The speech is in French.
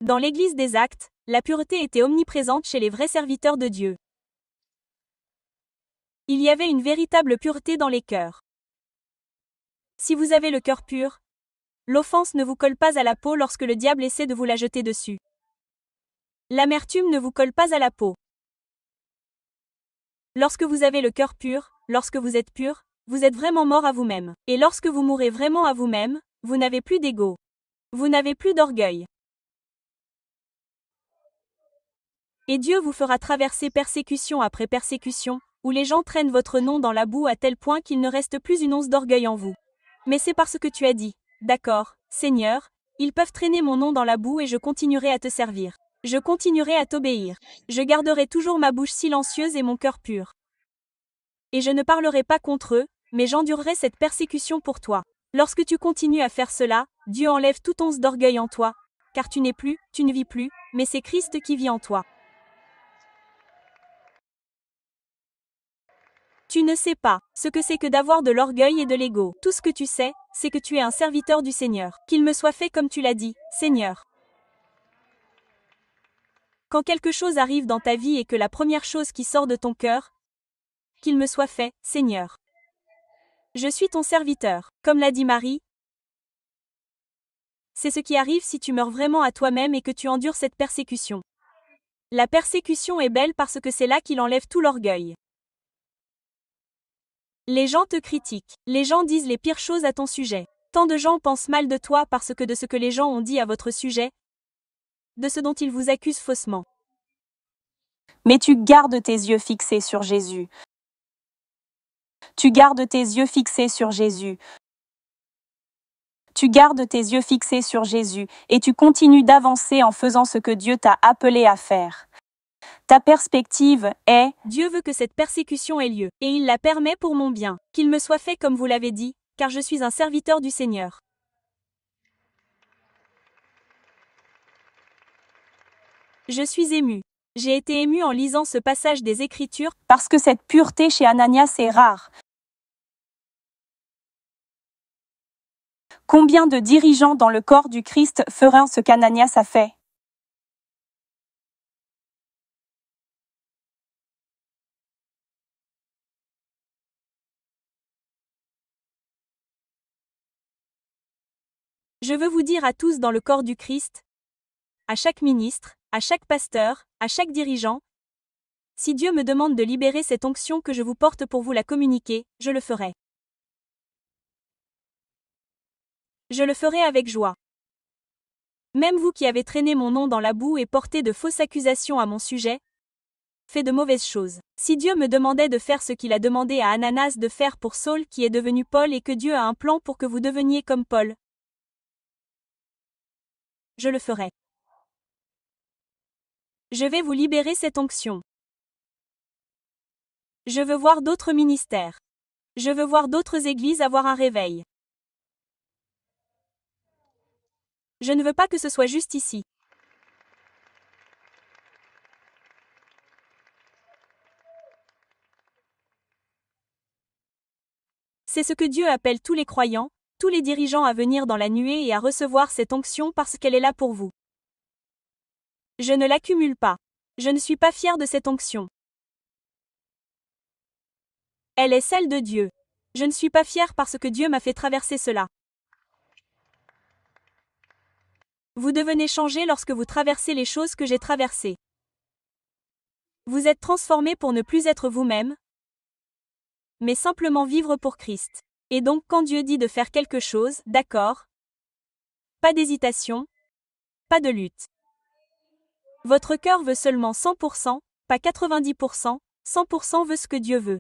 Dans l'Église des Actes, la pureté était omniprésente chez les vrais serviteurs de Dieu. Il y avait une véritable pureté dans les cœurs. Si vous avez le cœur pur, l'offense ne vous colle pas à la peau lorsque le diable essaie de vous la jeter dessus. L'amertume ne vous colle pas à la peau. Lorsque vous avez le cœur pur, lorsque vous êtes pur, vous êtes vraiment mort à vous-même. Et lorsque vous mourrez vraiment à vous-même, vous n'avez plus d'ego. Vous n'avez plus d'orgueil. Et Dieu vous fera traverser persécution après persécution, où les gens traînent votre nom dans la boue à tel point qu'il ne reste plus une once d'orgueil en vous. Mais c'est parce que tu as dit, d'accord, Seigneur, ils peuvent traîner mon nom dans la boue et je continuerai à te servir. Je continuerai à t'obéir. Je garderai toujours ma bouche silencieuse et mon cœur pur. Et je ne parlerai pas contre eux, mais j'endurerai cette persécution pour toi. Lorsque tu continues à faire cela, Dieu enlève toute once d'orgueil en toi, car tu n'es plus, tu ne vis plus, mais c'est Christ qui vit en toi. Tu ne sais pas ce que c'est que d'avoir de l'orgueil et de l'ego. Tout ce que tu sais, c'est que tu es un serviteur du Seigneur. Qu'il me soit fait comme tu l'as dit, Seigneur. Quand quelque chose arrive dans ta vie et que la première chose qui sort de ton cœur, qu'il me soit fait, Seigneur. Je suis ton serviteur, comme l'a dit Marie. C'est ce qui arrive si tu meurs vraiment à toi-même et que tu endures cette persécution. La persécution est belle parce que c'est là qu'il enlève tout l'orgueil. Les gens te critiquent. Les gens disent les pires choses à ton sujet. Tant de gens pensent mal de toi parce que de ce que les gens ont dit à votre sujet, de ce dont ils vous accusent faussement. Mais tu gardes tes yeux fixés sur Jésus. Tu gardes tes yeux fixés sur Jésus. Tu gardes tes yeux fixés sur Jésus et tu continues d'avancer en faisant ce que Dieu t'a appelé à faire. Ta perspective est « Dieu veut que cette persécution ait lieu, et il la permet pour mon bien. Qu'il me soit fait comme vous l'avez dit, car je suis un serviteur du Seigneur. » Je suis ému. J'ai été ému en lisant ce passage des Écritures, parce que cette pureté chez Ananias est rare. Combien de dirigeants dans le corps du Christ feraient ce qu'Ananias a fait? Je veux vous dire à tous dans le corps du Christ, à chaque ministre, à chaque pasteur, à chaque dirigeant, si Dieu me demande de libérer cette onction que je vous porte pour vous la communiquer, je le ferai. Je le ferai avec joie. Même vous qui avez traîné mon nom dans la boue et porté de fausses accusations à mon sujet, fait de mauvaises choses. Si Dieu me demandait de faire ce qu'il a demandé à Ananas de faire pour Saul qui est devenu Paul et que Dieu a un plan pour que vous deveniez comme Paul, je le ferai. Je vais vous libérer cette onction. Je veux voir d'autres ministères. Je veux voir d'autres églises avoir un réveil. Je ne veux pas que ce soit juste ici. C'est ce que Dieu appelle tous les croyants, tous les dirigeants à venir dans la nuée et à recevoir cette onction parce qu'elle est là pour vous. Je ne l'accumule pas. Je ne suis pas fier de cette onction. Elle est celle de Dieu. Je ne suis pas fier parce que Dieu m'a fait traverser cela. Vous devenez changer lorsque vous traversez les choses que j'ai traversées. Vous êtes transformé pour ne plus être vous-même, mais simplement vivre pour Christ. Et donc quand Dieu dit de faire quelque chose, d'accord, pas d'hésitation, pas de lutte. Votre cœur veut seulement 100%, pas 90%, 100% veut ce que Dieu veut.